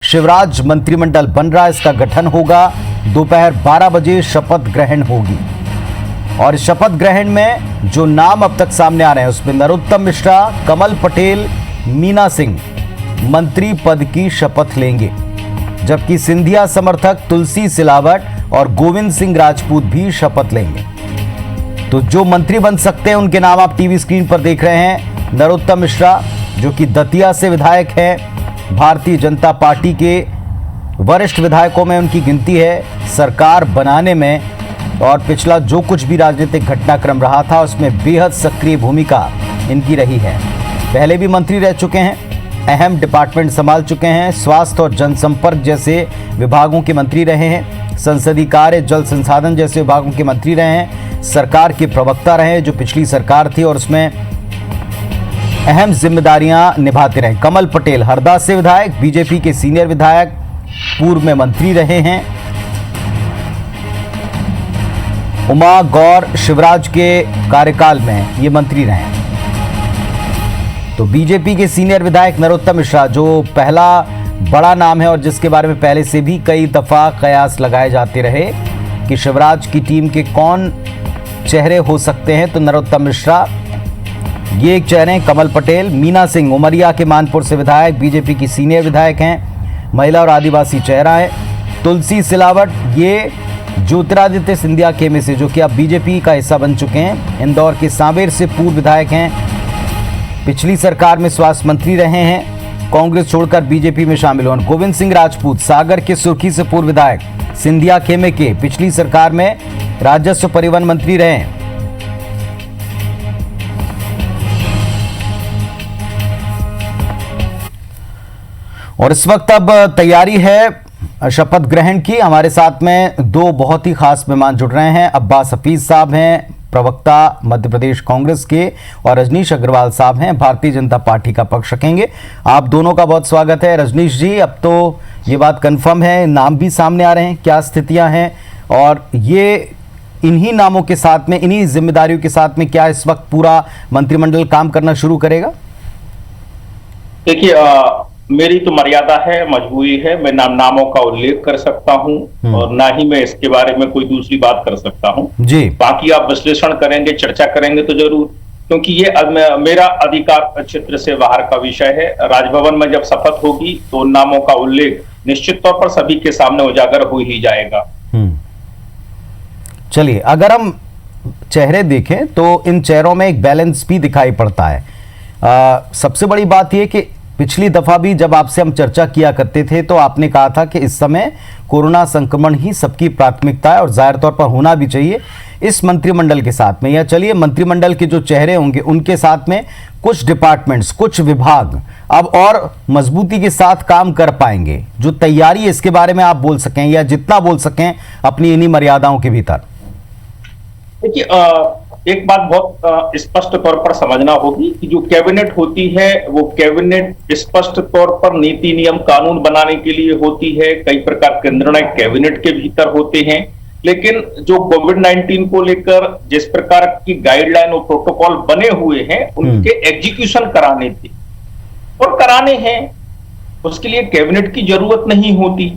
शिवराज मंत्रिमंडल बन रहा है, इसका गठन होगा। दोपहर 12 बजे शपथ ग्रहण होगी और शपथ ग्रहण में जो नाम अब तक सामने आ रहे हैं उसमें नरोत्तम मिश्रा, कमल पटेल, मीना सिंह मंत्री पद की शपथ लेंगे, जबकि सिंधिया समर्थक तुलसी सिलावट और गोविंद सिंह राजपूत भी शपथ लेंगे। तो जो मंत्री बन सकते हैं उनके नाम आप टीवी स्क्रीन पर देख रहे हैं। नरोत्तम मिश्रा जो कि दतिया से विधायक हैं, भारतीय जनता पार्टी के वरिष्ठ विधायकों में उनकी गिनती है। सरकार बनाने में और पिछला जो कुछ भी राजनीतिक घटनाक्रम रहा था उसमें बेहद सक्रिय भूमिका इनकी रही है। पहले भी मंत्री रह चुके हैं, अहम डिपार्टमेंट संभाल चुके हैं, स्वास्थ्य और जनसंपर्क जैसे विभागों के मंत्री रहे हैं, संसदीय कार्य, जल संसाधन जैसे विभागों के मंत्री रहे हैं, सरकार के प्रवक्ता रहे हैं जो पिछली सरकार थी और उसमें अहम जिम्मेदारियां निभाते रहे। कमल पटेल हरदा से विधायक, बीजेपी के सीनियर विधायक, पूर्व में मंत्री रहे हैं। उमा गौर शिवराज के कार्यकाल में ये मंत्री रहे हैं। तो बीजेपी के सीनियर विधायक नरोत्तम मिश्रा जो पहला बड़ा नाम है और जिसके बारे में पहले से भी कई दफा कयास लगाए जाते रहे कि शिवराज की टीम के कौन चेहरे हो सकते हैं, तो नरोत्तम मिश्रा ये एक चेहरे हैं। कमल पटेल, मीना सिंह उमरिया के मानपुर से विधायक, बीजेपी की सीनियर विधायक हैं, महिला और आदिवासी चेहरा है। तुलसी सिलावट ये ज्योतिरादित्य सिंधिया खेमे से जो कि अब बीजेपी का हिस्सा बन चुके हैं, इंदौर के सांवेर से पूर्व विधायक हैं, पिछली सरकार में स्वास्थ्य मंत्री रहे हैं, कांग्रेस छोड़कर बीजेपी में शामिल हुए। गोविंद सिंह राजपूत सागर के सुर्खी से पूर्व विधायक, सिंधिया खेमे के पिछली सरकार में राजस्व परिवहन मंत्री रहे हैं। और इस वक्त अब तैयारी है शपथ ग्रहण की। हमारे साथ में दो बहुत ही खास मेहमान जुड़ रहे हैं। अब्बास हफीज साहब हैं, प्रवक्ता मध्य प्रदेश कांग्रेस के, और रजनीश अग्रवाल साहब हैं, भारतीय जनता पार्टी का पक्ष रखेंगे। आप दोनों का बहुत स्वागत है। रजनीश जी, अब तो ये बात कंफर्म है, नाम भी सामने आ रहे हैं, क्या स्थितियां हैं और ये इन्हीं नामों के साथ में, इन्हीं जिम्मेदारियों के साथ में क्या इस वक्त पूरा मंत्रिमंडल काम करना शुरू करेगा? देखिए, मेरी तो मर्यादा है, मजबूरी है, मैं नामों का उल्लेख कर सकता हूं और ना ही मैं इसके बारे में कोई दूसरी बात कर सकता हूं जी। बाकी आप विश्लेषण करेंगे, चर्चा करेंगे तो जरूर, क्योंकि ये मेरा अधिकार क्षेत्र से बाहर का विषय है। राजभवन में जब शपथ होगी तो उन नामों का उल्लेख निश्चित तौर पर सभी के सामने उजागर हो ही जाएगा। चलिए, अगर हम चेहरे देखें तो इन चेहरों में एक बैलेंस भी दिखाई पड़ता है। सबसे बड़ी बात यह कि पिछली दफा भी जब आपसे हम चर्चा किया करते थे तो आपने कहा था कि इस समय कोरोना संक्रमण ही सबकी प्राथमिकता है और जाहिर तौर पर होना भी चाहिए। इस मंत्रिमंडल के साथ में, या चलिए मंत्रिमंडल के जो चेहरे होंगे उनके साथ में कुछ डिपार्टमेंट्स, कुछ विभाग अब और मजबूती के साथ काम कर पाएंगे। जो तैयारी है इसके बारे में आप बोल सकें या जितना बोल सकें अपनी इन्हीं मर्यादाओं के भीतर। देखिए, एक बात बहुत स्पष्ट तौर पर समझना होगी कि जो कैबिनेट होती है वो कैबिनेट स्पष्ट तौर पर नीति नियम कानून बनाने के लिए होती है। कई प्रकार के निर्णय कैबिनेट के भीतर होते हैं, लेकिन जो कोविड-19 को लेकर जिस प्रकार की गाइडलाइन और प्रोटोकॉल बने हुए हैं उनके एग्जीक्यूशन कराने थे और कराने हैं, उसके लिए कैबिनेट की जरूरत नहीं होती।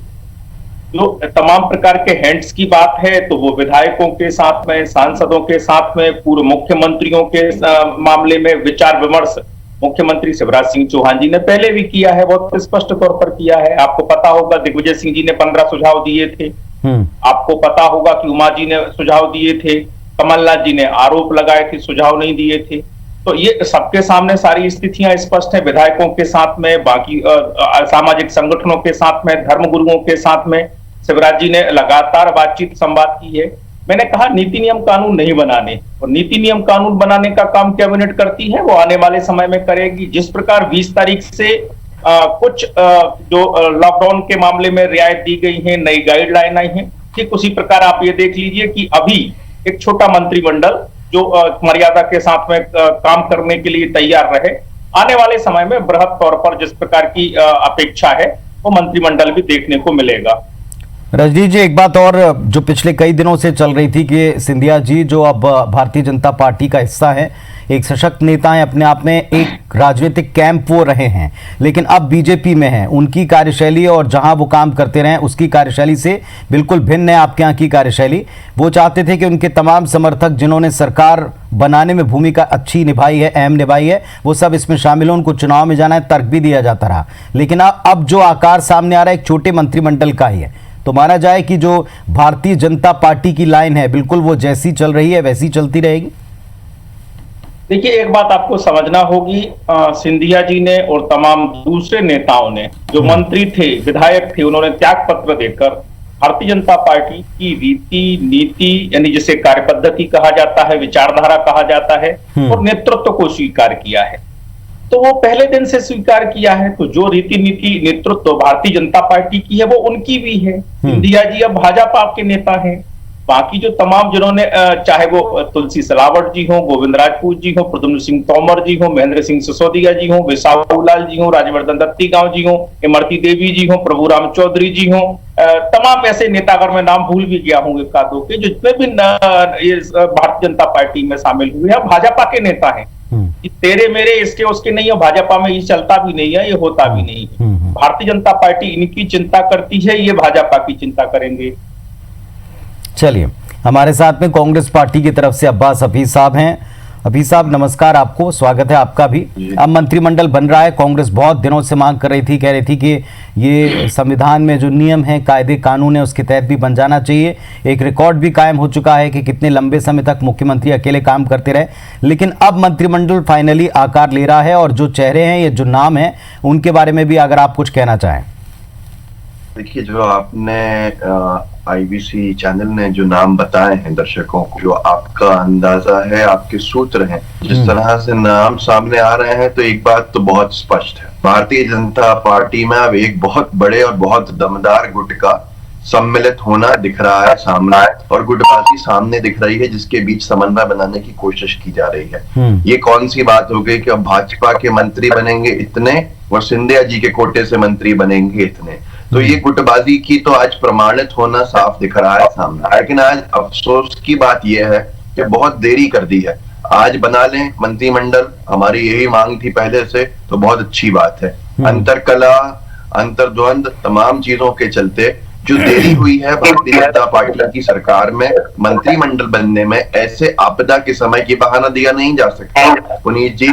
जो तमाम प्रकार के हैंड्स की बात है तो वो विधायकों के साथ में, सांसदों के साथ में, पूर्व मुख्यमंत्रियों के मामले में विचार विमर्श मुख्यमंत्री शिवराज सिंह चौहान जी ने पहले भी किया है, बहुत स्पष्ट तौर पर किया है। आपको पता होगा दिग्विजय सिंह जी ने 15 सुझाव दिए थे। आपको पता होगा कि उमा जी ने सुझाव दिए थे, कमलनाथ जी ने आरोप लगाए थे, सुझाव नहीं दिए थे। तो ये सबके सामने सारी स्थितियां स्पष्ट है। विधायकों के साथ में, बाकी सामाजिक संगठनों के साथ में, धर्म गुरुओं के साथ में शिवराज जी ने लगातार बातचीत संवाद की है। मैंने कहा नीति नियम कानून नहीं बनाने, और नीति नियम कानून बनाने का काम कैबिनेट करती है, वो आने वाले समय में करेगी। जिस प्रकार 20 तारीख से कुछ जो लॉकडाउन के मामले में रियायत दी गई है, नई गाइडलाइन आई है, ठीक उसी प्रकार आप ये देख लीजिए कि अभी एक छोटा मंत्रिमंडल जो मर्यादा के साथ में काम करने के लिए तैयार रहे, आने वाले समय में बृहद तौर पर जिस प्रकार की अपेक्षा है वो मंत्रिमंडल भी देखने को मिलेगा। रजनी जी, एक बात और जो पिछले कई दिनों से चल रही थी कि सिंधिया जी जो अब भारतीय जनता पार्टी का हिस्सा है, एक सशक्त नेता है अपने आप में, एक राजनीतिक कैंप वो रहे हैं, लेकिन अब बीजेपी में हैं। उनकी कार्यशैली और जहां वो काम करते रहे उसकी कार्यशैली से बिल्कुल भिन्न है आपके यहाँ की कार्यशैली। वो चाहते थे कि उनके तमाम समर्थक जिन्होंने सरकार बनाने में भूमिका अच्छी निभाई है, अहम निभाई है, वो सब इसमें शामिल हो, उनको चुनाव में जाना है, तर्क भी दिया जाता रहा। लेकिन अब जो आकार सामने आ रहा है एक छोटे मंत्रिमंडल का ही है, तो माना जाए कि जो भारतीय जनता पार्टी की लाइन है बिल्कुल वो जैसी चल रही है वैसी चलती रहेगी। देखिए, एक बात आपको समझना होगी, सिंधिया जी ने और तमाम दूसरे नेताओं ने, जो मंत्री थे, विधायक थे, उन्होंने त्याग पत्र देकर भारतीय जनता पार्टी की रीति नीति, यानी जिसे कार्यपद्धति कहा जाता है, विचारधारा कहा जाता है, और नेतृत्व को स्वीकार किया है। तो वो पहले दिन से स्वीकार किया है। तो जो रीति नीति नेतृत्व भारतीय जनता पार्टी की है वो उनकी भी है। सिंधिया जी अब भाजपा के नेता हैं। बाकी जो तमाम जिन्होंने, चाहे वो तुलसी सिलावट जी हो, गोविंद राजपूत जी हो, प्रद्युम्न सिंह तोमर जी हो, महेंद्र सिंह सिसोदिया जी हो, विसाहूलाल जी हो, राज्यवर्धन दत्तीगांव जी हो, इमरती देवी जी हो, प्रभुराम चौधरी जी हो, तमाम ऐसे नेता, अगर मैं नाम भूल भी गया हूँ एका दो के, जितने भी भारतीय जनता पार्टी में शामिल हुए हैं, भाजपा के नेता हैं। तेरे मेरे इसके उसके नहीं है, भाजपा में ये चलता भी नहीं है, ये होता भी नहीं है। भारतीय जनता पार्टी इनकी चिंता करती है, ये भाजपा की चिंता करेंगे। चलिए, हमारे साथ में कांग्रेस पार्टी की तरफ से अब्बास हफीज साहब हैं। हफीज साहब, नमस्कार, आपको स्वागत है आपका भी। अब मंत्रिमंडल बन रहा है, कांग्रेस बहुत दिनों से मांग कर रही थी, कह रही थी कि ये संविधान में जो नियम है, कायदे कानून है, उसके तहत भी बन जाना चाहिए। एक रिकॉर्ड भी कायम हो चुका है कि कितने लंबे समय तक मुख्यमंत्री अकेले काम करते रहे, लेकिन अब मंत्रिमंडल फाइनली आकार ले रहा है और जो चेहरे हैं, ये जो नाम है, उनके बारे में भी अगर आप कुछ कहना चाहें। देखिए, जो आपने आईबीसी चैनल ने जो नाम बताए हैं दर्शकों को, जो आपका अंदाजा है, आपके सूत्र हैं, जिस तरह से नाम सामने आ रहे हैं, तो एक बात तो बहुत स्पष्ट है, भारतीय जनता पार्टी में अब एक बहुत बड़े और बहुत दमदार गुट का सम्मिलित होना दिख रहा है सामने, और गुटबाजी सामने दिख रही है, जिसके बीच समन्वय बनाने की कोशिश की जा रही है। ये कौन सी बात हो गई कि अब भाजपा के मंत्री बनेंगे इतने और सिंधिया जी के कोटे से मंत्री बनेंगे इतने। तो ये गुटबाजी की तो आज प्रमाणित होना साफ दिख रहा है सामने। लेकिन आज अफसोस की बात यह है कि बहुत देरी कर दी है। आज बना लें मंत्रिमंडल, हमारी यही मांग थी पहले से, तो बहुत अच्छी बात है। अंतरकला, अंतर्द्वंद, तमाम चीजों के चलते जो देरी हुई है भारतीय जनता पार्टी की सरकार में मंत्रिमंडल बनने में, ऐसे आपदा के समय की बहाना दिया नहीं जा सकता पुनीत जी।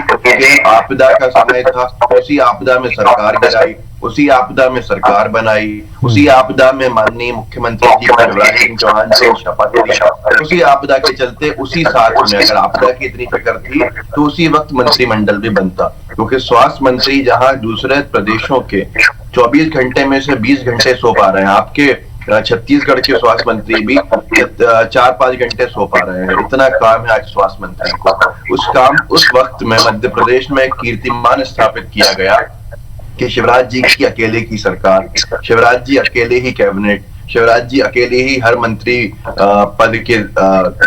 आपदा का समय था, उसी आपदा में सरकार गिराई, उसी आपदा में सरकार बनाई, उसी आपदा में माननीय मुख्यमंत्री जी शिवराज सिंह चौहान से शपथ ली, उसी आपदा के चलते उसी साथ में अगर आपदा की इतनी फिक्र थी तो उसी वक्त मंत्रिमंडल भी बनता। क्योंकि स्वास्थ्य मंत्री जहां दूसरे प्रदेशों के 24 घंटे में से 20 घंटे सो पा रहे हैं, आपके छत्तीसगढ़ के स्वास्थ्य मंत्री भी 4-5 घंटे सो पा रहे हैं। इतना काम है आज स्वास्थ्य मंत्री को। उस वक्त में मध्य प्रदेश में कीर्तिमान स्थापित किया गया कि शिवराज जी की अकेले की सरकार, शिवराज जी अकेले ही कैबिनेट, शिवराज जी अकेले ही हर मंत्री पद के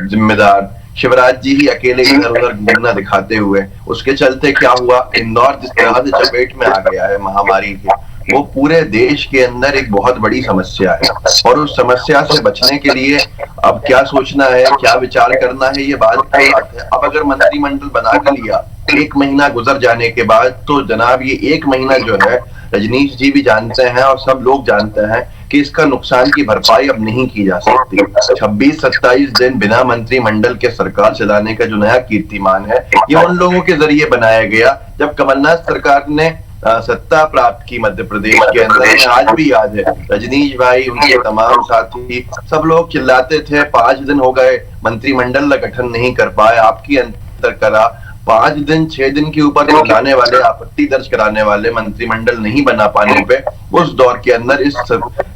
जिम्मेदार, शिवराज जी ही अकेले इधर उधर घूमना दिखाते हुए, उसके चलते क्या हुआ, इंदौर जिस तरह से चपेट में आ गया है महामारी के, वो पूरे देश के अंदर एक बहुत बड़ी समस्या है। और उस समस्या से बचने के लिए अब क्या सोचना है, क्या विचार करना है, ये बात है। अब अगर मंत्रिमंडल बना के लिया, 1 महीना गुजर जाने के बाद, तो जनाब ये 1 महीना जो है, रजनीश जी भी जानते हैं और सब लोग जानते हैं कि इसका नुकसान की भरपाई अब नहीं की जा सकती। 26-27 दिन बिना मंत्रिमंडल के सरकार चलाने का जो नया कीर्तिमान है, ये उन लोगों के जरिए बनाया गया जब कमलनाथ सरकार ने सत्ता प्राप्त की मध्य प्रदेश के अंदर। आज भी याद है, रजनीश भाई, उनके तमाम साथी, सब लोग चिल्लाते थे 5 दिन हो गए मंत्रिमंडल का गठन नहीं कर पाए, आपकी अंतरकला 5 दिन 6 दिन के ऊपर चिल्लाने वाले, आपत्ति दर्ज कराने वाले, मंत्रिमंडल नहीं बना पाने पे, उस दौर के अंदर, इस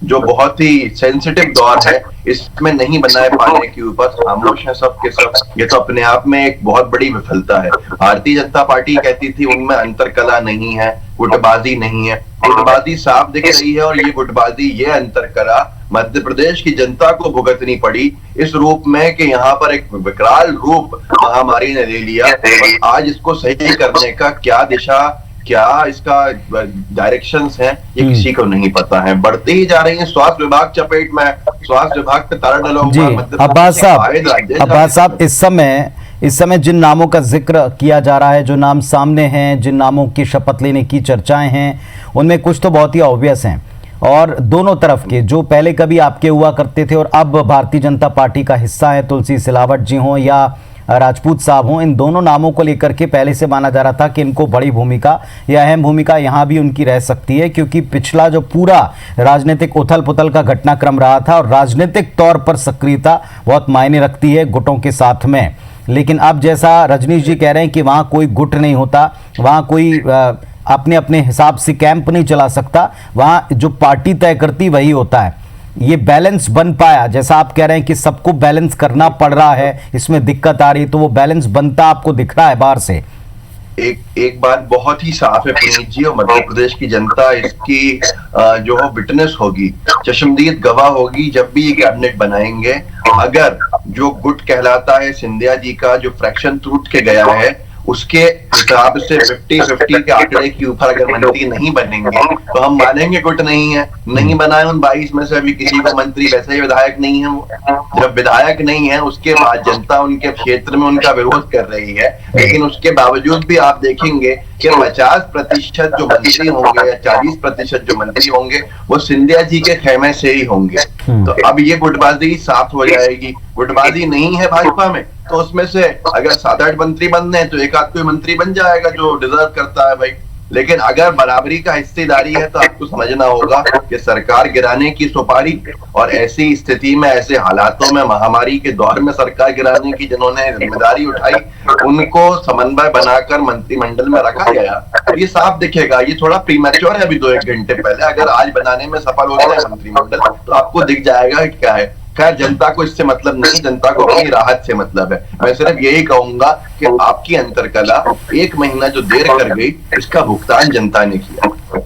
जो बहुत ही सेंसिटिव दौर है, इसमें नहीं बना पाने के ऊपर खामोश है सब के सब। ये तो अपने आप में एक बहुत बड़ी विफलता है। भारतीय जनता पार्टी कहती थी उनमें अंतरकला नहीं है, गुटबाजी नहीं है। गुटबाजी साफ दिख रही है, और ये गुटबाजी, ये अंतरकला मध्य प्रदेश की जनता को भुगतनी पड़ी इस रूप में कि यहाँ पर एक विकराल रूप महामारी ने ले लिया। और आज इसको सही करने का क्या दिशा, क्या इसका डायरेक्शंस हैं, ये किसी को नहीं पता है। बढ़ते ही जा रही है स्वास्थ्य विभाग चपेट में, स्वास्थ्य विभाग पे ताला डला हुआ जी है। अब्बास साहब इस समय जिन नामों का जिक्र किया जा रहा है, जो नाम सामने हैं, जिन नामों की शपथ लेने की चर्चाएं हैं, उनमें कुछ तो बहुत ही ऑब्वियस हैं और दोनों तरफ के जो पहले कभी आपके हुआ करते थे और अब भारतीय जनता पार्टी का हिस्सा है, तुलसी सिलावट जी हों या राजपूत साहब हों, इन दोनों नामों को लेकर के पहले से माना जा रहा था कि इनको बड़ी भूमिका या अहम भूमिका यहाँ भी उनकी रह सकती है, क्योंकि पिछला जो पूरा राजनीतिक उथल पुथल का घटनाक्रम रहा था और राजनीतिक तौर पर सक्रियता बहुत मायने रखती है गुटों के साथ में। लेकिन अब जैसा रजनीश जी कह रहे हैं कि वहाँ कोई गुट नहीं होता, वहाँ कोई अपने अपने हिसाब से कैंप नहीं चला सकता, वहाँ जो पार्टी तय करती वही होता है। ये बैलेंस बन पाया, जैसा आप कह रहे हैं कि सबको बैलेंस करना पड़ रहा है, इसमें दिक्कत आ रही है, तो वो बैलेंस बनता आपको दिख रहा है बाहर से? एक बात बहुत ही साफ है पुनीत जी, और मध्य प्रदेश की जनता इसकी जो है विटनेस होगी, चश्मदीद गवाह होगी जब भी ये कैबिनेट बनाएंगे। अगर जो गुट कहलाता है सिंधिया जी का जो फ्रैक्शन टूट के गया है, उसके हिसाब से 50-50 के आंकड़े के ऊपर अगर मंत्री नहीं बनेंगे तो हम मानेंगे गुट नहीं है। नहीं बनाए उन 22 में से अभी किसी को मंत्री, वैसे ही विधायक नहीं है वो। जब विधायक नहीं है उसके बाद जनता उनके क्षेत्र में उनका विरोध कर रही है, लेकिन उसके बावजूद भी आप देखेंगे कि 50% जो मंत्री होंगे या 40% जो मंत्री होंगे वो सिंधिया जी के खेमे से ही होंगे। तो अब ये गुटबाजी साफ हो जाएगी। गुटबाजी नहीं है भाजपा में तो उसमें से अगर 7-8 मंत्री बनने हैं तो एक आध कोई मंत्री बन जाएगा जो डिजर्व करता है भाई। लेकिन अगर बराबरी का हिस्सेदारी है तो आपको समझना होगा कि सरकार गिराने की सुपारी, और ऐसी स्थिति में, ऐसे हालातों में, महामारी के दौर में सरकार गिराने की जिन्होंने जिम्मेदारी उठाई उनको समन्वय बनाकर मंत्रिमंडल में रखा गया। ये साफ दिखेगा। ये थोड़ा प्रीमैच्योर है अभी 2-1 घंटे पहले। अगर आज बनाने में सफल हो जाए मंत्रिमंडल तो आपको दिख जाएगा कि क्या है। खैर जनता को इससे मतलब नहीं, जनता को अपनी राहत से मतलब है। मैं सिर्फ यही कहूंगा कि आपकी अंतरकला 1 महीना जो देर कर गई इसका भुगतान जनता ने किया।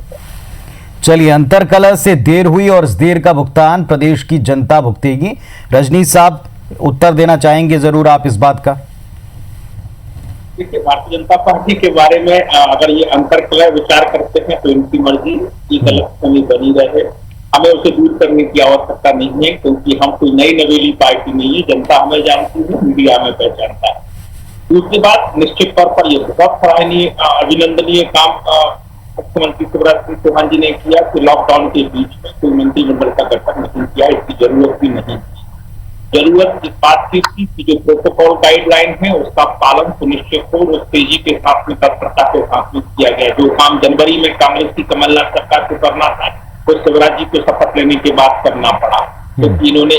चलिए, अंतरकला से देर हुई और इस देर का भुगतान प्रदेश की जनता भुगतेगी। रजनीश साहब उत्तर देना चाहेंगे जरूर आप इस बात का? देखिए, भारतीय जनता पार्टी के बारे में अगर ये अंतरकला विचार करते हैं तो इनकी मर्जी, ये गलतफहमी बनी रहे। हमें उसे दूर करने की आवश्यकता नहीं है, क्योंकि हम कोई नई नवेली पार्टी नहीं है। जनता हमें जानती है, मीडिया हमें पहचानता है। दूसरी बात, निश्चित तौर पर यह बहुत सराहनीय अभिनंदनीय काम मुख्यमंत्री शिवराज सिंह चौहान जी ने किया कि लॉकडाउन के बीच में कोई मंत्रिमंडल का गठन नहीं किया। इसकी जरूरत भी नहीं थी। जरूरत इस बात की थी कि जो प्रोटोकॉल गाइडलाइन है उसका पालन सुनिश्चित हो, उस तेजी के साथ में, तत्परता के साथ में किया गया। जो काम जनवरी में कांग्रेस की कमलनाथ सरकार को करना था तो शिवराज जी को शपथ लेने के बाद करना पड़ा, क्योंकि इन्होंने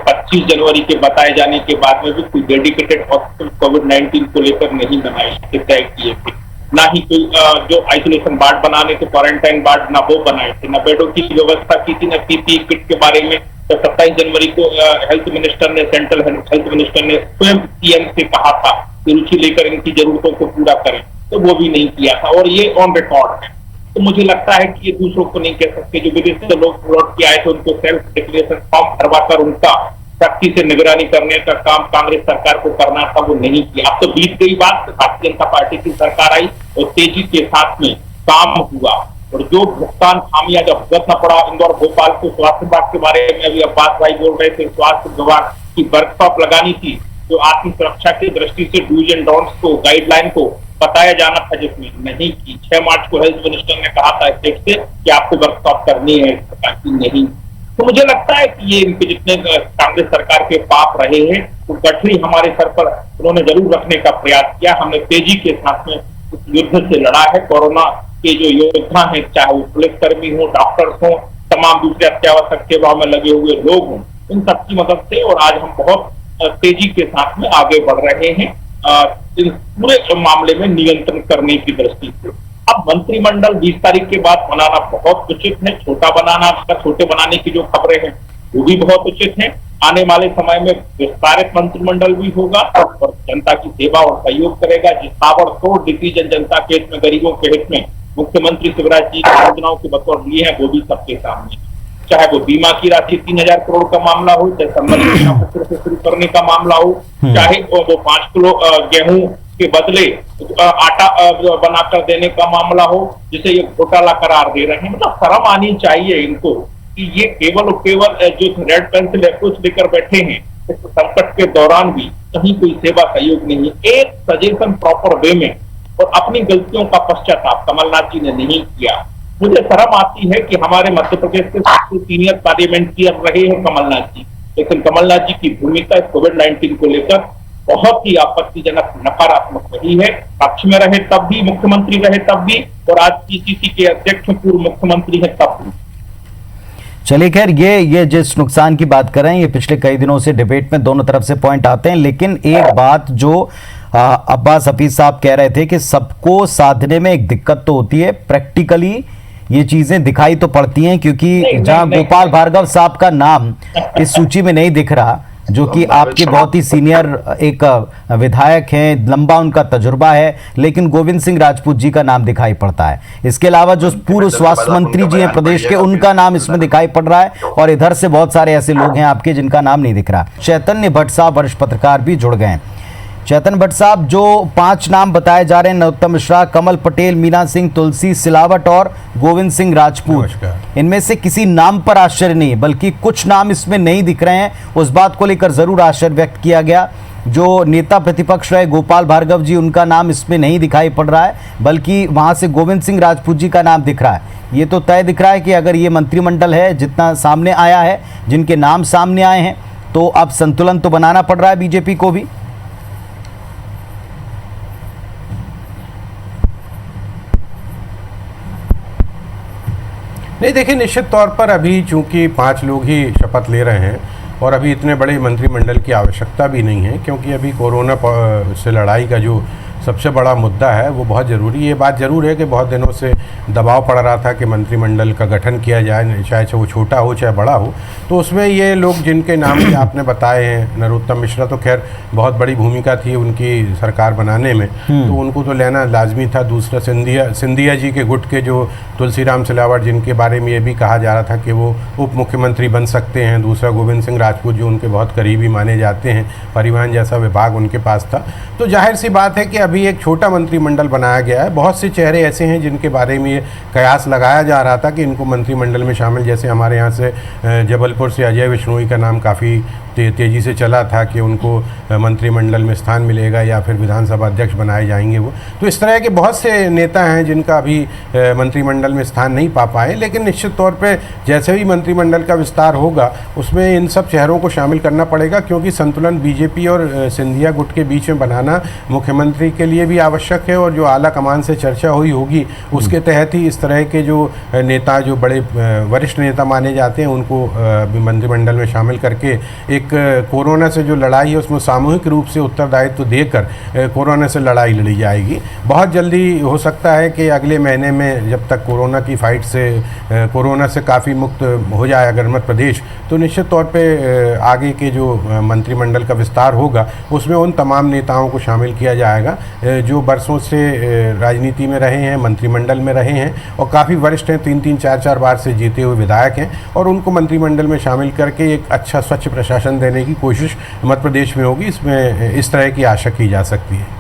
25 जनवरी के बताए जाने के बाद में भी कोई डेडिकेटेड हॉस्पिटल कोविड-19 को लेकर नहीं बनाए थे, तय किए थे। ना ही कोई जो आइसोलेशन वार्ड बनाने थे, क्वारंटाइन वार्ड, ना वो बनाए थे, ना बेडों की व्यवस्था की थी, न पीपीई किट के बारे में। तो 27 जनवरी को हेल्थ मिनिस्टर ने, सेंट्रल हेल्थ मिनिस्टर ने स्वयं सीएम से कहा था कि रुचि लेकर इनकी जरूरतों को पूरा करें, तो वो भी नहीं किया था और ये ऑन रिकॉर्ड है। तो मुझे लगता है कि ये दूसरों को नहीं कह सकते। जो विदेश से लोग लौट के आए थे उनको सेल्फ डिक्लेरेशन फॉर्म भरवाकर उनका सख्ती से निगरानी करने का काम कांग्रेस सरकार को करना था, वो नहीं किया। अब तो बीत गई बात, भारतीय जनता पार्टी की सरकार आई और तेजी के साथ में काम हुआ और जो भुगतान खामियां जब भुगतना पड़ा इंदौर भोपाल को, स्वास्थ्य विभाग के बारे में अभी अब्बास भाई बोल रहे थे, स्वास्थ्य विभाग की वर्कशॉप लगानी थी जो आत्म सुरक्षा की दृष्टि से डूज एंड डोंट्स को, गाइडलाइन को बताया जाना था, जिसमें नहीं की। 6 मार्च को हेल्थ मिनिस्टर ने कहा था स्टेट से कि आपको वर्कशॉप करनी है, इस प्रकार की नहीं। तो मुझे लगता है कि ये इनके जितने कांग्रेस सरकार के पाप रहे हैं वो गठरी हमारे सर पर उन्होंने जरूर रखने का प्रयास किया। हमने तेजी के साथ में इस युद्ध से लड़ा है। कोरोना के जो योद्धा हैं, चाहे वो पुलिसकर्मी हो, डॉक्टर्स हो, तमाम दूसरे अत्यावश्यक सेवाओं में लगे हुए लोग हों, इन सबकी मदद से, और आज हम बहुत तेजी के साथ में आगे बढ़ रहे हैं इस पूरे मामले में नियंत्रण करने की दृष्टि से। अब मंत्रिमंडल 20 तारीख के बाद बनाना बहुत उचित है। छोटे बनाने की जो खबरें हैं वो भी बहुत उचित है। आने वाले समय में विस्तारित मंत्रिमंडल भी होगा और जनता की सेवा और सहयोग करेगा। जिस ताबड़तोड़ डिसीजन जनता के हित में, गरीबों के हित में मुख्यमंत्री शिवराज जी की योजनाओं के बतौर लिए हैं वो भी सबके सामने, चाहे वो बीमा की राशि 3000 करोड़ का मामला हो, चाहे संबल योजना को फिर से शुरू करने का मामला हो, चाहे वो 5 किलो गेहूं के बदले आटा बनाकर देने का मामला हो, जिसे ये घोटाला करार दे रहे हैं। मतलब शर्म आनी चाहिए इनको कि ये केवल और केवल जो रेड पेंसिल अप्रोच लेकर बैठे हैं, इस संकट के दौरान भी कहीं कोई सेवा सहयोग नहीं है। एक सजेशन प्रॉपर वे में और अपनी गलतियों का पश्चाताप कमलनाथ जी ने नहीं किया। मुझे शर्म आती है कि हमारे मध्य प्रदेश के सबसे सीनियर पार्लियामेंटियर रहे हैं कमलनाथ जी, लेकिन कमलनाथ जी की भूमिका कोविड-19 को लेकर बहुत ही आपत्तिजनक नकारात्मक रही है। पक्ष में रहे तब भी, मुख्यमंत्री रहे तब भी, और आज पीसीसी के अध्यक्ष पूर्व मुख्यमंत्री है तब भी। चलिए खैर, ये जिस नुकसान की बात कर रहे हैं, ये पिछले कई दिनों से डिबेट में दोनों तरफ से पॉइंट आते हैं, लेकिन एक बात जो अब्बास हफीज साहब कह रहे थे कि सबको साधने में एक दिक्कत तो होती है, प्रैक्टिकली ये चीजें दिखाई तो पड़ती हैं, क्योंकि जहां गोपाल भार्गव साहब का नाम इस सूची में नहीं दिख रहा, जो कि आपके बहुत ही सीनियर एक विधायक हैं, लंबा उनका तजुर्बा है, लेकिन गोविंद सिंह राजपूत जी का नाम दिखाई पड़ता है। इसके अलावा जो पूर्व स्वास्थ्य मंत्री जी हैं प्रदेश के, उनका नाम इसमें दिखाई पड़ रहा है, और इधर से बहुत सारे ऐसे लोग हैं आपके जिनका नाम नहीं दिख रहा। चैतन्य भट्ट साहब वरिष्ठ पत्रकार भी जुड़ गए हैं। चैतन्य भट्ट साहब, जो 5 नाम बताए जा रहे हैं, नरोत्तम मिश्रा, कमल पटेल, मीना सिंह, तुलसी सिलावट और गोविंद सिंह राजपूत, इनमें से किसी नाम पर आश्चर्य नहीं है, बल्कि कुछ नाम इसमें नहीं दिख रहे हैं। उस बात को लेकर जरूर आश्चर्य व्यक्त किया गया। जो नेता प्रतिपक्ष रहे गोपाल भार्गव जी, उनका नाम इसमें नहीं दिखाई पड़ रहा है, बल्कि वहां से गोविंद सिंह राजपूत जी का नाम दिख रहा है। ये तो तय दिख रहा है कि अगर ये मंत्रिमंडल है, जितना सामने आया है, जिनके नाम सामने आए हैं, तो अब संतुलन तो बनाना पड़ रहा है बीजेपी को भी। नहीं, देखिए, निश्चित तौर पर अभी चूंकि 5 लोग ही शपथ ले रहे हैं और अभी इतने बड़े मंत्रिमंडल की आवश्यकता भी नहीं है, क्योंकि अभी कोरोना से लड़ाई का जो सबसे बड़ा मुद्दा है वो बहुत ज़रूरी है। ये बात ज़रूर है कि बहुत दिनों से दबाव पड़ रहा था कि मंत्रिमंडल का गठन किया जाए, चाहे वो छोटा हो चाहे बड़ा हो। तो उसमें ये लोग जिनके नाम आपने बताए हैं, नरोत्तम मिश्रा तो खैर बहुत बड़ी भूमिका थी उनकी सरकार बनाने में, तो उनको तो लेना लाजमी था। दूसरा सिंधिया जी के गुट के जो तुलसीराम सिलावट, जिनके बारे में ये भी कहा जा रहा था कि वो उप मुख्यमंत्री बन सकते हैं। दूसरा गोविंद सिंह राजपूत, जो उनके बहुत करीबी माने जाते हैं, परिवहन जैसा विभाग उनके पास था। तो जाहिर सी बात है कि अभी एक छोटा मंत्रिमंडल बनाया गया है। बहुत से चेहरे ऐसे हैं जिनके बारे में ये कयास लगाया जा रहा था कि इनको मंत्रिमंडल में शामिल, जैसे हमारे यहाँ से जबलपुर से अजय विश्नोई का नाम काफ़ी तेज़ी से चला था कि उनको मंत्रिमंडल में स्थान मिलेगा या फिर विधानसभा अध्यक्ष बनाए जाएंगे वो। तो इस तरह के बहुत से नेता हैं जिनका अभी मंत्रिमंडल में स्थान नहीं पा पाए, लेकिन निश्चित तौर पे जैसे भी मंत्रिमंडल का विस्तार होगा उसमें इन सब चेहरों को शामिल करना पड़ेगा, क्योंकि संतुलन बीजेपी और सिंधिया गुट के बीच में बनाना मुख्यमंत्री के लिए भी आवश्यक है, और जो आला कमान से चर्चा हुई होगी उसके तहत ही इस तरह के जो नेता, जो बड़े वरिष्ठ नेता माने जाते हैं, उनको मंत्रिमंडल में शामिल करके एक कोरोना से जो लड़ाई है उसमें सामूहिक रूप से उत्तरदायित्व देकर कोरोना से लड़ाई लड़ी जाएगी। बहुत जल्दी हो सकता है कि अगले महीने में, जब तक कोरोना की फाइट से, कोरोना से काफ़ी मुक्त हो जाए अगर मध्य प्रदेश, तो निश्चित तौर पे आगे के जो मंत्रिमंडल का विस्तार होगा उसमें उन तमाम नेताओं को शामिल किया जाएगा जो बरसों से राजनीति में रहे हैं, मंत्रिमंडल में रहे हैं और काफ़ी वरिष्ठ हैं, 3-3, 4-4 बार से जीते हुए विधायक हैं, और उनको मंत्रिमंडल में शामिल करके एक अच्छा स्वच्छ प्रशासन देने की कोशिश मध्य प्रदेश में होगी। इसमें इस तरह की आशा की जा सकती है।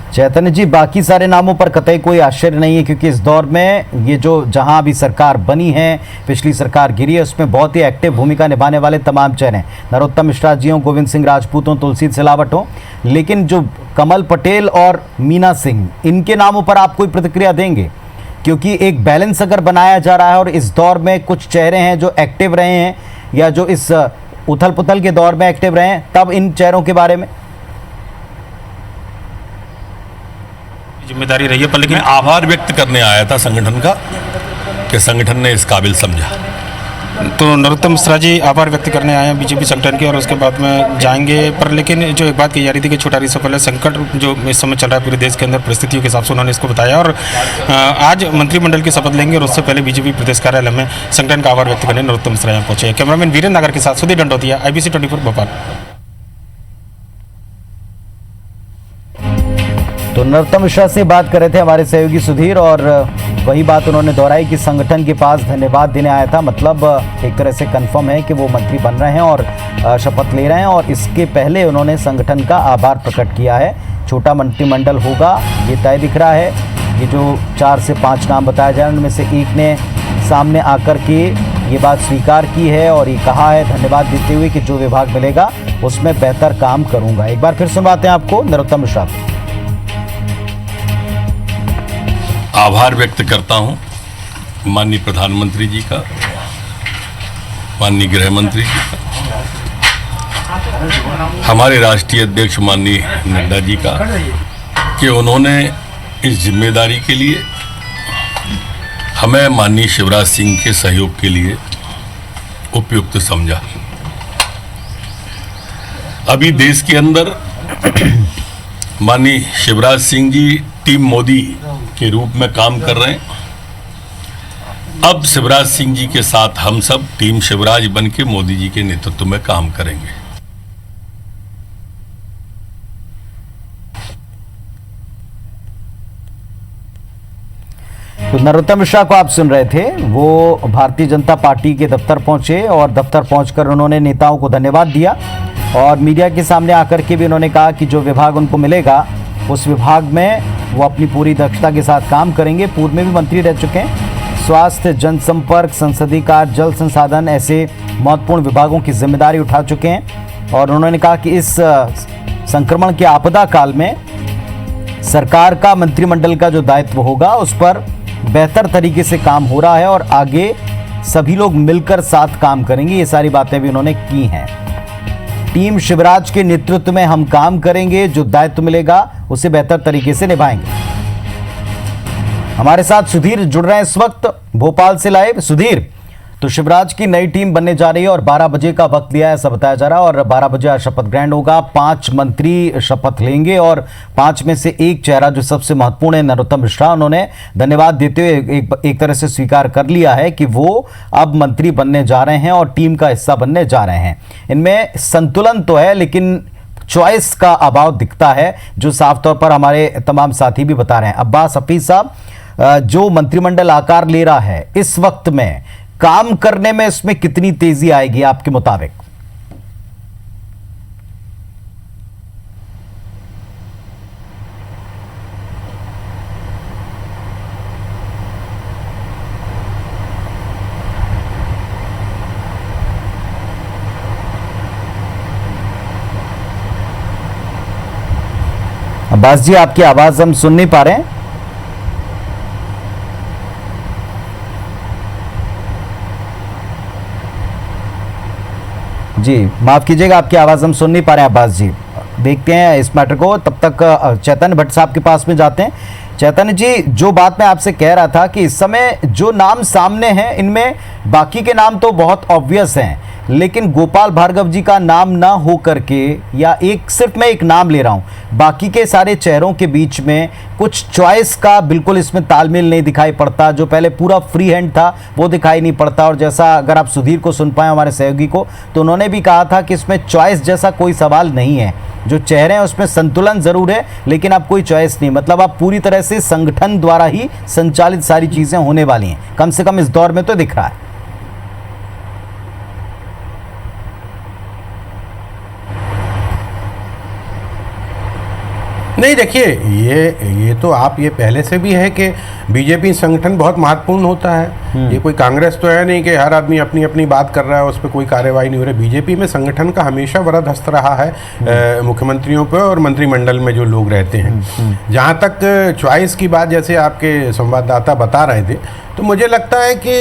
चैतन्य जी, बाकी सारे नामों पर कतई कोई आश्चर्य नहीं है, क्योंकि इस दौर में ये जो जहां अभी सरकार बनी है, पिछली सरकार गिरी है, उसमें बहुत ही एक्टिव भूमिका निभाने वाले तमाम चेहरे, नरोत्तम मिश्रा जी हों, गोविंद सिंह राजपूत हों, तुलसी सिलावट हों, लेकिन जो कमल पटेल और मीना सिंह, इनके नामों पर आप कोई प्रतिक्रिया देंगे? क्योंकि एक बैलेंस अगर बनाया जा रहा है और इस दौर में कुछ चेहरे हैं जो एक्टिव रहे हैं या जो इस उथल पुथल के दौर में एक्टिव रहे हैं, तब इन चेहरों के बारे में जिम्मेदारी रही है। पर लेकिन आभार व्यक्त करने आया था संगठन का कि संगठन ने इस काबिल समझा। तो नरोत्तम मिश्रा जी आभार व्यक्त करने आए हैं बीजेपी संगठन के, और उसके बाद में जाएंगे। पर लेकिन जो एक बात की जा रही थी कि छोटारी से पहले संकट जो इस समय चल रहा है पूरे देश के अंदर, परिस्थितियों के हिसाब से उन्होंने इसको बताया, और आज मंत्रिमंडल की शपथ लेंगे और उससे पहले बीजेपी प्रदेश कार्यालय में संगठन का आभार व्यक्त करने नरोत्तम मिश्रा यहाँ पहुंचे। कैमरामैन वीरेंद्र नागर के साथ सुधीर दंडोतिया, IBC 24 भोपाल। तो नरोत्तम मिश्रा से बात कर रहे थे हमारे सहयोगी सुधीर, और वही बात उन्होंने दोहराई कि संगठन के पास धन्यवाद देने आया था। मतलब एक तरह से कंफर्म है कि वो मंत्री बन रहे हैं और शपथ ले रहे हैं, और इसके पहले उन्होंने संगठन का आभार प्रकट किया है छोटा मंत्रिमंडल होगा, ये तय दिख रहा है। ये जो 4 से 5 नाम बताए जा रहे हैं उनमें से एक ने सामने आकर के ये बात स्वीकार की है और ये कहा है, धन्यवाद देते हुए, कि जो विभाग मिलेगा उसमें बेहतर काम करूंगा। एक बार फिर सुनवाते हैं आपको नरोत्तम मिश्रा। आभार व्यक्त करता हूं माननीय प्रधानमंत्री जी का, माननीय गृह मंत्री जी का, हमारे राष्ट्रीय अध्यक्ष माननीय नड्डा जी का, कि उन्होंने इस जिम्मेदारी के लिए हमें माननीय शिवराज सिंह के सहयोग के लिए उपयुक्त समझा। अभी देश के अंदर माननीय शिवराज सिंह जी टीम मोदी के रूप में काम कर रहे हैं। अब शिवराज सिंह जी के साथ हम सब टीम शिवराज बन के मोदी जी के नेतृत्व में काम करेंगे। तो नरोत्तम मिश्रा को आप सुन रहे थे। वो भारतीय जनता पार्टी के दफ्तर पहुंचे और दफ्तर पहुंचकर उन्होंने नेताओं को धन्यवाद दिया और मीडिया के सामने आकर के भी उन्होंने कहा कि जो विभाग उनको मिलेगा उस विभाग में वो अपनी पूरी दक्षता के साथ काम करेंगे। पूर्व में भी मंत्री रह चुके हैं। स्वास्थ्य, जनसंपर्क, संसदीय कार्य, जल संसाधन, ऐसे महत्वपूर्ण विभागों की जिम्मेदारी उठा चुके हैं। और उन्होंने कहा कि इस संक्रमण के आपदा काल में सरकार का मंत्रिमंडल का जो दायित्व होगा उस पर बेहतर तरीके से काम हो रहा है और आगे सभी लोग मिलकर साथ काम करेंगे। ये सारी बातें भी उन्होंने की हैं। टीम शिवराज के नेतृत्व में हम काम करेंगे, जो दायित्व मिलेगा उसे बेहतर तरीके से निभाएंगे। हमारे साथ सुधीर जुड़ रहे हैं इस वक्त भोपाल से लाइव। सुधीर, तो शिवराज की नई टीम बनने जा रही है और 12 बजे का वक्त लिया है, ऐसा बताया जा रहा है, और 12 बजे आज शपथ ग्रहण होगा। 5 मंत्री शपथ लेंगे और 5 में से एक चेहरा जो सबसे महत्वपूर्ण है, नरोत्तम मिश्रा, उन्होंने धन्यवाद देते हुए एक तरह से स्वीकार कर लिया है कि वो अब मंत्री बनने जा रहे हैं और टीम का हिस्सा बनने जा रहे हैं। इनमें संतुलन तो है लेकिन चॉइस का अभाव दिखता है, जो साफ तौर पर हमारे तमाम साथी भी बता रहे हैं। अब्बास हफीज साहब, जो मंत्रिमंडल आकार ले रहा है इस वक्त में, काम करने में इसमें कितनी तेजी आएगी आपके मुताबिक? अब्बास जी, आपकी आवाज हम सुन नहीं पा रहे हैं। जी माफ कीजिएगा, आपकी आवाज़ हम सुन नहीं पा रहे हैं अब्बास जी। देखते हैं इस मैटर को, तब तक चैतन्य भट्ट साहब के पास में जाते हैं। चैतन्य जी, जो बात मैं आपसे कह रहा था कि इस समय जो नाम सामने हैं इनमें बाकी के नाम तो बहुत ऑब्वियस हैं, लेकिन गोपाल भार्गव जी का नाम ना हो करके, या सिर्फ मैं एक नाम ले रहा हूं, बाकी के सारे चेहरों के बीच में कुछ चॉइस का बिल्कुल इसमें तालमेल नहीं दिखाई पड़ता। जो पहले पूरा फ्री हैंड था वो दिखाई नहीं पड़ता। और जैसा अगर आप सुधीर को सुन पाए, हमारे सहयोगी को, तो उन्होंने भी कहा था कि इसमें चॉइस जैसा कोई सवाल नहीं है। जो चेहरे हैं उसमें संतुलन जरूर है लेकिन अब कोई चॉइस नहीं। मतलब अब पूरी तरह से संगठन द्वारा ही संचालित सारी चीजें होने वाली हैं, कम से कम इस दौर में तो दिख रहा है। नहीं, देखिए, ये तो आप ये पहले से भी है कि बीजेपी संगठन बहुत महत्वपूर्ण होता है। ये कोई कांग्रेस तो है नहीं कि हर आदमी अपनी अपनी बात कर रहा है, उस पर कोई कार्रवाई नहीं हो रही। बीजेपी में संगठन का हमेशा वरद हस्त रहा है मुख्यमंत्रियों पर और मंत्रिमंडल में जो लोग रहते हैं। जहाँ तक चॉइस की बात, जैसे आपके संवाददाता बता रहे थे, तो मुझे लगता है कि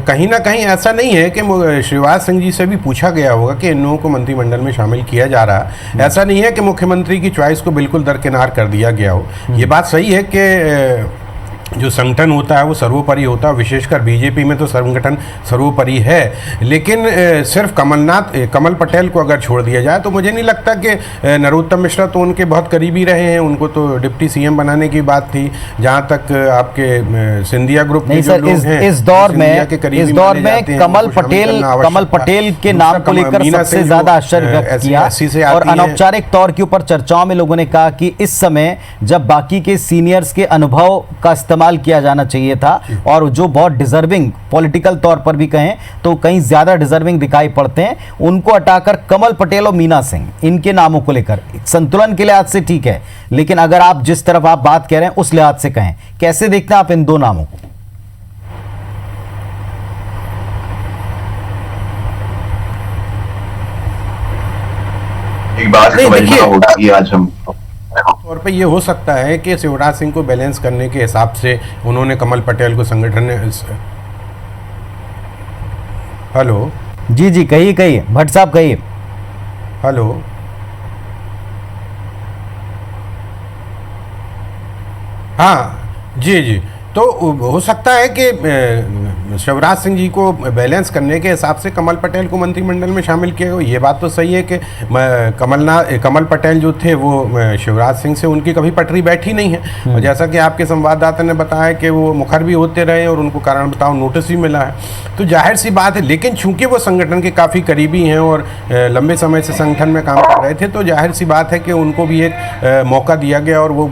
कहीं ना कहीं ऐसा नहीं है कि शिवराज सिंह जी से भी पूछा गया होगा कि इन लोगों को मंत्रिमंडल में शामिल किया जा रहा है। ऐसा नहीं है कि मुख्यमंत्री की चॉइस को बिल्कुल दरकिनार कर दिया गया हो। ये बात सही है कि जो संगठन होता है वो सर्वोपरि होता है, विशेषकर बीजेपी में तो संगठन सर्वोपरि है। लेकिन सिर्फ कमल पटेल को अगर छोड़ दिया जाए तो मुझे नहीं लगता कि नरोत्तम मिश्रा तो उनके बहुत करीबी रहे हैं। उनको तो डिप्टी सीएम बनाने की बात थी। जहाँ तक आपके सिंधिया ग्रुप के जो लोग हैं, इस दौर में कमल पटेल के नाम को लेकर सबसे ज्यादा आश्चर्य व्यक्त किया और अनौपचारिक तौर के ऊपर चर्चाओं में लोगों ने कहा कि इस समय जब बाकी के सीनियर्स के अनुभव का इस्तेमाल किया जाना चाहिए था, और जो बहुत डिजर्विंग पॉलिटिकल तौर पर भी कहें तो कहीं ज्यादा डिजर्विंग दिखाई पड़ते हैं, उनको हटाकर कमल पटेल और मीना सिंह, इनके नामों को लेकर संतुलन के लिहाज से ठीक है, लेकिन अगर आप जिस तरफ आप बात कह रहे हैं उस लिहाज से कहें, कैसे देखते हैं आप इन दो नामों को? एक बात समझना होगा कि आज हम तौर पे ये हो सकता है कि शिवराज सिंह को बैलेंस करने के हिसाब से उन्होंने कमल पटेल को संगठन ने। हेलो जी जी, कहिए कहिए भट्ट साहब, कहिए। हेलो, हाँ जी जी, तो हो सकता है कि शिवराज सिंह जी को बैलेंस करने के हिसाब से कमल पटेल को मंत्रिमंडल में शामिल किया हो। ये बात तो सही है कि कमल पटेल जो थे वो शिवराज सिंह से उनकी कभी पटरी बैठी नहीं है, और जैसा कि आपके संवाददाता ने बताया कि वो मुखर भी होते रहे और उनको कारण बताओ नोटिस भी मिला है, तो जाहिर सी बात है। लेकिन चूंकि वो संगठन के काफ़ी करीबी हैं और लंबे समय से संगठन में काम कर रहे थे, तो जाहिर सी बात है कि उनको भी एक मौका दिया गया, और वो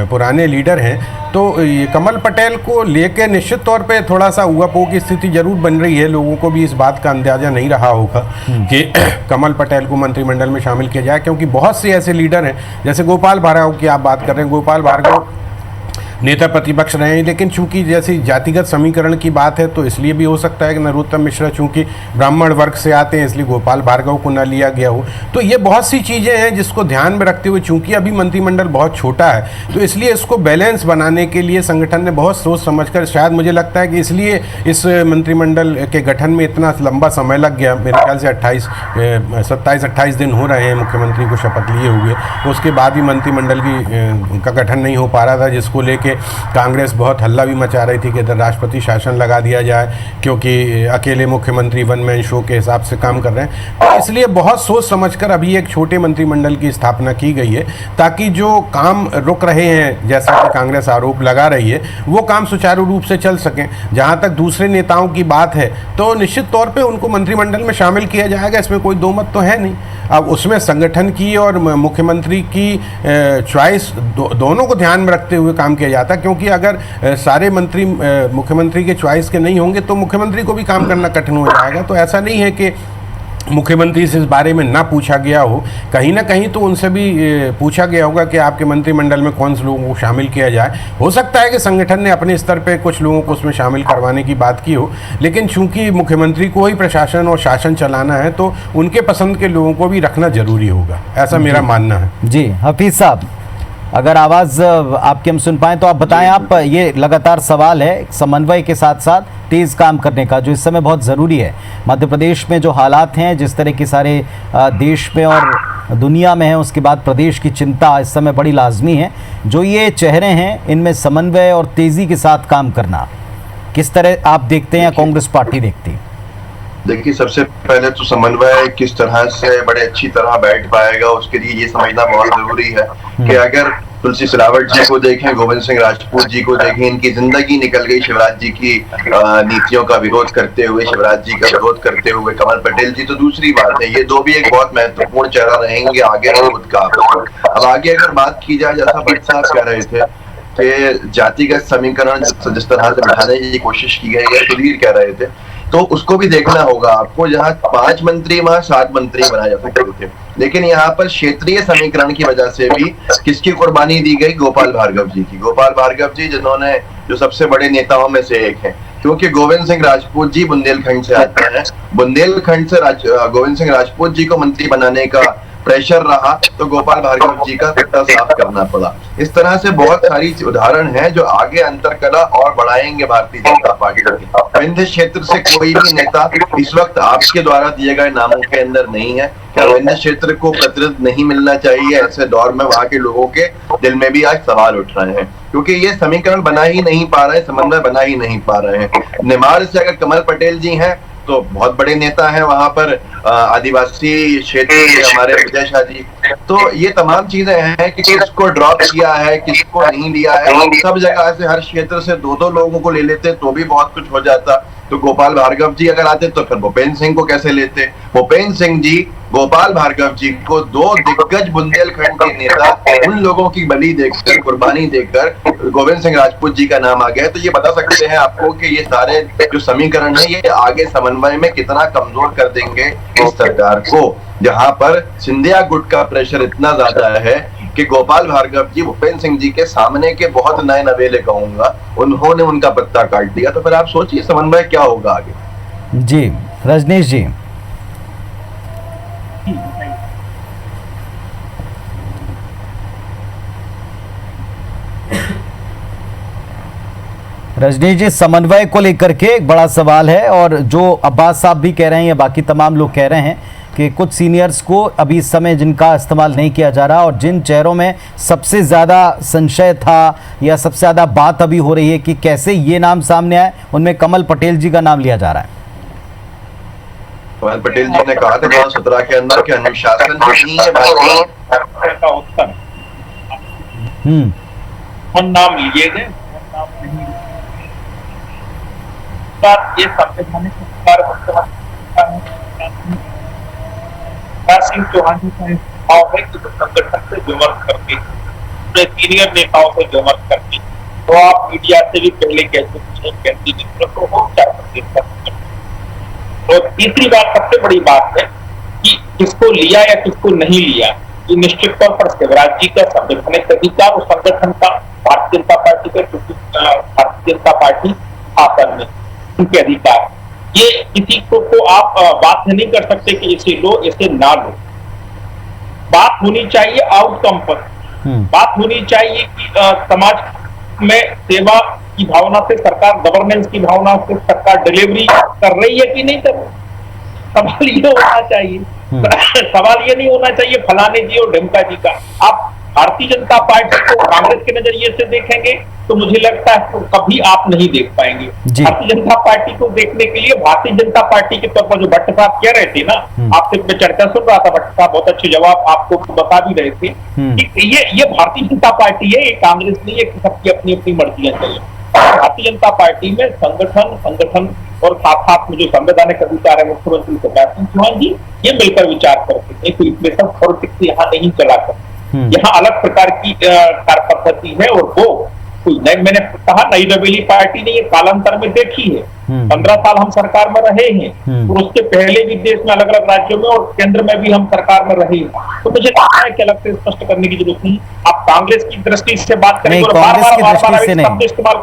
पुराने लीडर हैं। तो ये कमल पटेल को लेकर निश्चित तौर पे थोड़ा सा ऊहापोह की स्थिति जरूर बन रही है। लोगों को भी इस बात का अंदाजा नहीं रहा होगा कि कमल पटेल को मंत्रिमंडल में शामिल किया जाए, क्योंकि बहुत से ऐसे लीडर हैं, जैसे गोपाल भार्गव की आप बात कर रहे हैं। गोपाल भार्गव नेता प्रतिपक्ष रहे हैं, लेकिन चूंकि जैसे जातिगत समीकरण की बात है, तो इसलिए भी हो सकता है कि नरोत्तम मिश्रा चूंकि ब्राह्मण वर्ग से आते हैं, इसलिए गोपाल भार्गव को न लिया गया हो। तो ये बहुत सी चीज़ें हैं जिसको ध्यान में रखते हुए, चूंकि अभी मंत्रिमंडल बहुत छोटा है, तो इसलिए इसको बैलेंस बनाने के लिए संगठन ने बहुत सोच समझकर, शायद मुझे लगता है कि इसलिए इस मंत्रिमंडल के गठन में इतना लंबा समय लग गया। मेरे ख्याल से 27-28 दिन हो रहे हैं मुख्यमंत्री को शपथ लिए हुए, उसके बाद भी मंत्रिमंडल का गठन नहीं हो पा रहा था, जिसको लेके कांग्रेस बहुत हल्ला भी मचा रही थी कि इधर राष्ट्रपति शासन लगा दिया जाए, क्योंकि अकेले मुख्यमंत्री वन मैन शो के हिसाब से काम कर रहे हैं। तो इसलिए बहुत सोच समझकर अभी एक छोटे मंत्रिमंडल की स्थापना की गई है, ताकि जो काम रुक रहे हैं, जैसा कि कांग्रेस आरोप लगा रही है, वो काम सुचारू रूप से चल सकें। जहां तक दूसरे नेताओं की बात है, तो निश्चित तौर पे उनको मंत्रिमंडल में शामिल किया जाएगा, इसमें कोई दो मत तो है नहीं। अब उसमें संगठन की और मुख्यमंत्री की चॉइस दोनों को ध्यान में रखते हुए काम किया जाता है, क्योंकि अगर सारे मंत्री मुख्यमंत्री के चॉइस के नहीं होंगे तो मुख्यमंत्री को भी काम करना कठिन हो जाएगा। तो ऐसा नहीं है कि मुख्यमंत्री से इस बारे में ना पूछा गया हो, कहीं ना कहीं तो उनसे भी पूछा गया होगा कि आपके मंत्रिमंडल में कौन से लोगों को शामिल किया जाए। हो सकता है कि संगठन ने अपने स्तर पे कुछ लोगों को उसमें शामिल करवाने की बात की हो, लेकिन चूंकि मुख्यमंत्री को ही प्रशासन और शासन चलाना है, तो उनके पसंद के लोगों को भी रखना जरूरी होगा, ऐसा मेरा मानना है। जी हफीज साहब, अगर आवाज़ आपकी हम सुन पाएँ तो आप बताएं। आप ये लगातार सवाल है समन्वय के साथ साथ तेज़ काम करने का, जो इस समय बहुत ज़रूरी है। मध्य प्रदेश में जो हालात हैं, जिस तरह के सारे देश में और दुनिया में है, उसके बाद प्रदेश की चिंता इस समय बड़ी लाजमी है। जो ये चेहरे हैं, इनमें समन्वय और तेज़ी के साथ काम करना किस तरह आप देखते हैं, कांग्रेस पार्टी देखती है? देखिए, सबसे पहले तो समन्वय किस तरह से बड़े अच्छी तरह बैठ पाएगा, उसके लिए ये समझना बहुत जरूरी है कि अगर तुलसी सिलावट जी को देखें, गोविंद सिंह राजपूत जी को देखें, इनकी जिंदगी निकल गई शिवराज जी की नीतियों का विरोध करते हुए, शिवराज जी का विरोध करते हुए। कमल पटेल जी तो दूसरी बात है, ये दो भी एक बहुत महत्वपूर्ण चेहरा रहेंगे आगे विरोध का। अब आगे अगर बात की जाए, जैसा भट्ट साहब कह रहे थे कि जातिगत समीकरण जिस तरह से बिठाने की कोशिश की गई है, सुधीर कह रहे थे, तो उसको भी देखना होगा आपको। जहां 5 मंत्री वहां 7 मंत्री बनाए जा सकते थे, लेकिन यहाँ पर क्षेत्रीय समीकरण की वजह से भी किसकी कुर्बानी दी गई? गोपाल भार्गव जी की। गोपाल भार्गव जी जिन्होंने जो सबसे बड़े नेताओं में से एक हैं, क्योंकि गोविंद सिंह राजपूत जी बुंदेलखंड से आते हैं। बुंदेलखंड से गोविंद सिंह राजपूत जी को मंत्री बनाने का प्रेशर रहा, तो गोपाल भार्गव जी का सत्ता साफ करना पड़ा। इस तरह से बहुत सारी उदाहरण हैं जो आगे अंतरकला और बढ़ाएंगे भारतीय जनता पार्टी की। विंध्य क्षेत्र से कोई भी नेता इस वक्त आपके द्वारा दिए गए नामों के अंदर नहीं है। क्या विंध्य क्षेत्र को प्रतिनिधित्व नहीं मिलना चाहिए? ऐसे दौर में वहां के लोगों के दिल में भी आज सवाल उठ रहे हैं, क्योंकि ये समीकरण बना ही नहीं पा रहे, समन्वय बना ही नहीं पा रहे हैं। निमाड़ से अगर कमल पटेल जी हैं तो बहुत बड़े नेता हैं, वहां पर आदिवासी क्षेत्र के हमारे विजय शाह जी। तो ये तमाम चीजें हैं कि किसको ड्रॉप किया है, किसको नहीं लिया है। सब जगह से हर क्षेत्र से 2-2 लोगों को ले लेते तो भी बहुत कुछ हो जाता। तो गोपाल भार्गव जी अगर आते तो फिर भूपेंद्र सिंह को कैसे लेते? भूपेंद्र सिंह जी गोपाल भार्गव जी को दो दिग्गज बुंदेलखंड के नेता, उन लोगों की बलि देकर, कुर्बानी देकर गोविंद सिंह राजपूत जी का नाम आ गया। तो ये बता सकते हैं आपको कि ये सारे जो समीकरण है ये आगे समन्वय में कितना कमजोर कर देंगे इस सरकार को, जहां पर सिंधिया गुट का प्रेशर इतना ज्यादा है कि गोपाल भार्गव जी भूपेंद्र सिंह जी के सामने के बहुत नए नवेले कहूंगा, उन्होंने उनका पत्ता काट दिया। तो फिर आप सोचिए समन्वय क्या होगा आगे। जी रजनीश जी। रजनीश जी, समन्वय को लेकर के एक बड़ा सवाल है, और जो अब्बास साहब भी कह रहे हैं या बाकी तमाम लोग कह रहे हैं कि कुछ सीनियर्स को अभी इस समय जिनका इस्तेमाल नहीं किया जा रहा, और जिन चेहरों में सबसे ज़्यादा संशय था या सबसे ज़्यादा बात अभी हो रही है कि कैसे ये नाम सामने आए, उनमें कमल पटेल जी का नाम लिया जा रहा है। कमल पटेल जी ने कहा था 2017 के अंदर कि अनुशासन नहीं है नाम लिए गए, ये संवैधानिक सिंह चौहान जी का भाव है कि संगठन से विमर्श करके, सीनियर नेताओं से विमर्श करके, तो आप मीडिया से भी पहले कह चुके हैं केंद्रीय नेतृत्व हो, क्या प्रदेश का संगठन। तो तीसरी बात, सबसे बड़ी बात है कि किसको लिया या किसको नहीं लिया, ये निश्चित तौर पर शिवराज जी का संवैधानिक अधिकार उस संगठन का, भारतीय जनता पार्टी का, क्योंकि भारतीय जनता पार्टी शासन में उनके अधिकार, ये किसी को आप बात नहीं कर सकते कि इसे लो इसे ना लो। बात होनी चाहिए आउटकम पर, बात होनी चाहिए कि समाज में सेवा की भावना से सरकार, गवर्नेंस की भावना से सरकार डिलीवरी कर रही है कि नहीं कर रही। सवाल ये होना चाहिए, सवाल ये नहीं होना चाहिए फलाने जी और ढिमका जी का। आप भारतीय जनता पार्टी को कांग्रेस के नजरिए से देखेंगे तो मुझे लगता है तो कभी आप नहीं देख पाएंगे। भारतीय जनता पार्टी को देखने के लिए भारतीय जनता पार्टी के तौर पर जो भट्ट साहब कह रहे थे ना, आपसे मैं चर्चा सुन रहा था, भट्ट साहब बहुत अच्छे जवाब आपको बता भी रहे थे कि ये भारतीय जनता पार्टी है, ये कांग्रेस नहीं है कि सबकी अपनी अपनी मर्जियां चले। भारतीय जनता पार्टी में संगठन और साथ में जो संवैधानिक अधिकार है मुख्यमंत्री शिवराज सिंह चौहान जी, ये मिलकर विचार करते हैं। कोई इसमें सब पॉलिटिक्स यहाँ नहीं चला कर, यहाँ अलग प्रकार की कार्य पद्धति है, और वो कोई नई, मैंने कहा नई नवेली पार्टी ने ये कालांतर में देखी है। 15 साल हम सरकार में रहे हैं, और उसके पहले भी देश में अलग अलग राज्यों में और केंद्र में भी हम सरकार में रहे हैं। तो मुझे लगता है कि अलग से स्पष्ट करने की जरूरत नहीं। आप कांग्रेस की दृष्टि से बात करें, कांग्रेस की दृष्टि से नहीं,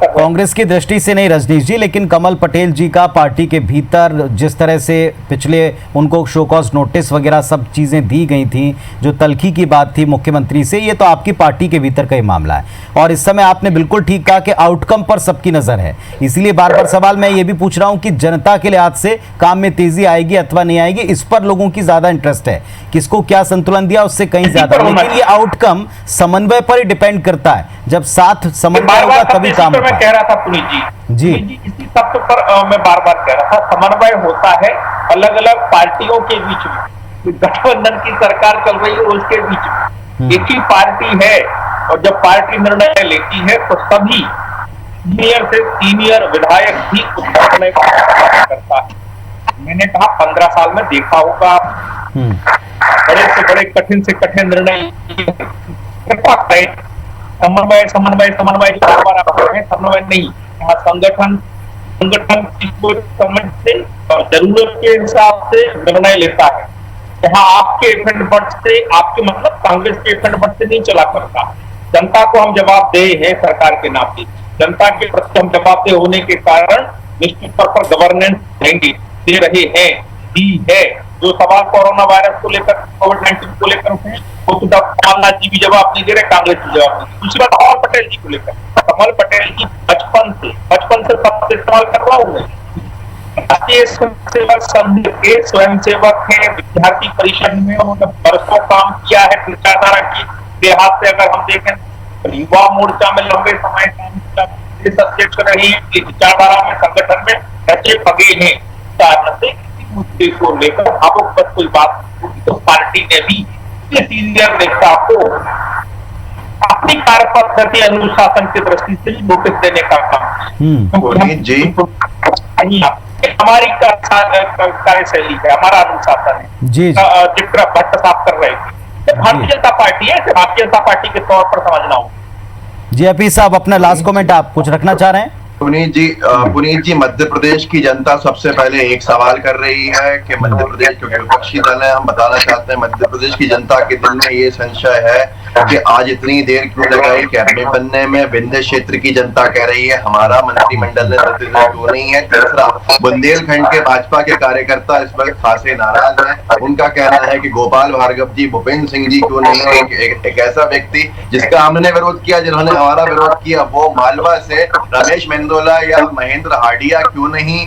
कांग्रेस की दृष्टि से नहीं रजनीश जी, लेकिन कमल पटेल जी का पार्टी के भीतर जिस तरह से पिछले उनको शो कॉज नोटिस वगैरह सब चीजें दी गई थी, जो तलखी की बात थी मुख्यमंत्री से, ये तो आपकी पार्टी के भीतर का ही मामला है। और इस समय आपने बिल्कुल ठीक कहा कि आउटकम पर सबकी नजर है, इसलिए बार बार सवाल मैं ये भी पूछ रहा हूं कि जनता के लिहाज से काम में तेजी आएगी अथवा नहीं आएगी, इस पर लोगों की ज्यादा इंटरेस्ट है। किसको क्या संतुलन दिया उससे कहीं ज्यादा, लेकिन ये आउटकम समन्वय पर ही डिपेंड करता है। जब साथ समन्वय होगा तभी काम होगा। मैं कह रहा था पुनीत जी इसी तत्व पर मैं बार बार कह रहा था, समन्वय होता है अलग अलग पार्टियों के बीच में। गठबंधन की सरकार चल रही है उसके बीच में एक ही पार्टी है, और जब पार्टी निर्णय लेती है तो सभी सीनियर से सीनियर विधायक भी उस निर्णय को करता है। मैंने कहा 15 साल में देखा होगा बड़े से बड़े कठिन से कठिन निर्णय समन्वय नहीं, यहाँ संगठन को समझ से और जरूरत के हिसाब से निर्णय लेता है। यहाँ आपके फंड बट से, आपके मतलब कांग्रेस के फंड बट से नहीं चला करता। जनता को हम जवाबदेह है, सरकार के नाते जनता के प्रति हम जवाबदेह होने के कारण निश्चित तौर पर गवर्नेंस देंगे, दे रहे हैं, दी है। जो सवाल कोरोना वायरस को लेकर, कोविड-19 को लेकर उठे, वो तो कमलनाथ जी भी जवाब नहीं दे रहे, कांग्रेस भी जवाब नहीं। दूसरी बात कमल पटेल जी को लेकर, कमल पटेल जी बचपन से शब्द इस्तेमाल कर रहा हूँ मैं। राष्ट्रीय स्वयंसेवक संघ के स्वयंसेवक है, विद्यार्थी परिषद में उन्होंने बरसों काम किया है। विचारधारा की लिहाज से अगर हम देखें, युवा मोर्चा में लंबे समय काम किया, अध्यक्ष रहे, विचारधारा में संगठन में रचे पगे हैं। कारण से मुद्दे को लेकर अब बस कोई बात तो पार्टी ने भी सीनियर नेता को अपनी कार्य पद्धति अनुशासन की दृष्टि से नोटिस देने का काम। हमारी कार्यशैली है, हमारा अनुशासन है। जी जी चित्रा भट्ट साहब कर रहे थे, भारतीय जनता पार्टी है, इसे भारतीय जनता पार्टी के तौर पर समझना होगा। जी अपी साहब, अपना लास्ट कमेंट आप कुछ रखना चाह रहे हैं? पुनीत जी, मध्य प्रदेश की जनता सबसे पहले एक सवाल कर रही है कि मध्य प्रदेश, क्योंकि विपक्षी दल है, हम बताना चाहते हैं मध्य प्रदेश की जनता के दिल में ये संशय है कि आज इतनी देर क्यों लगाई कैबिनेट बनने में। विंध्य क्षेत्र की जनता कह रही है हमारा मंत्रिमंडल ने क्यों नहीं है। तीसरा, बुंदेलखंड के भाजपा के कार्यकर्ता इस वक्त खासे नाराज हैं। उनका कहना है कि गोपाल भार्गव जी, भूपेंद्र सिंह जी क्यों नहीं है। एक ऐसा व्यक्ति जिसका हमने विरोध किया, जिन्होंने हमारा विरोध किया, वो मालवा से रमेश मेंदोला या महेंद्र हाडिया क्यों नहीं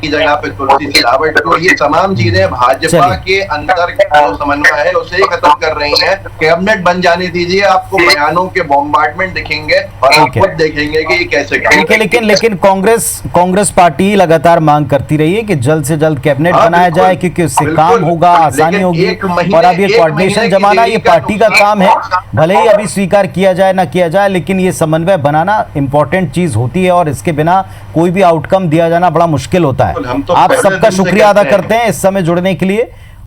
की जगह पे तुलसी सिलावट को। ये तमाम चीजें भाजपा के अंदर जो समन्वय है उसे ही खत्म कर रही है। कैबिनेट बन जाने दीजिए, आपको बयानों के बॉम्बार्डमेंट दिखेंगे और आप खुद देखेंगे कि ये कैसे ठीक है। लेकिन कांग्रेस पार्टी लगातार मांग करती रही है कि जल्द से जल्द कैबिनेट बनाया जाए, क्योंकि उससे काम होगा, आसानी होगी। और अब ये कोऑर्डिनेशन जमाना ये पार्टी का काम है, भले ही अभी स्वीकार किया जाए ना किया जाए, लेकिन ये समन्वय बनाना इंपॉर्टेंट चीज होती है और इसके बिना कोई भी आउटकम दिया जाना बड़ा मुश्किल होता है। आप सबका शुक्रिया अदा करते हैं इस समय जुड़ने के लिए।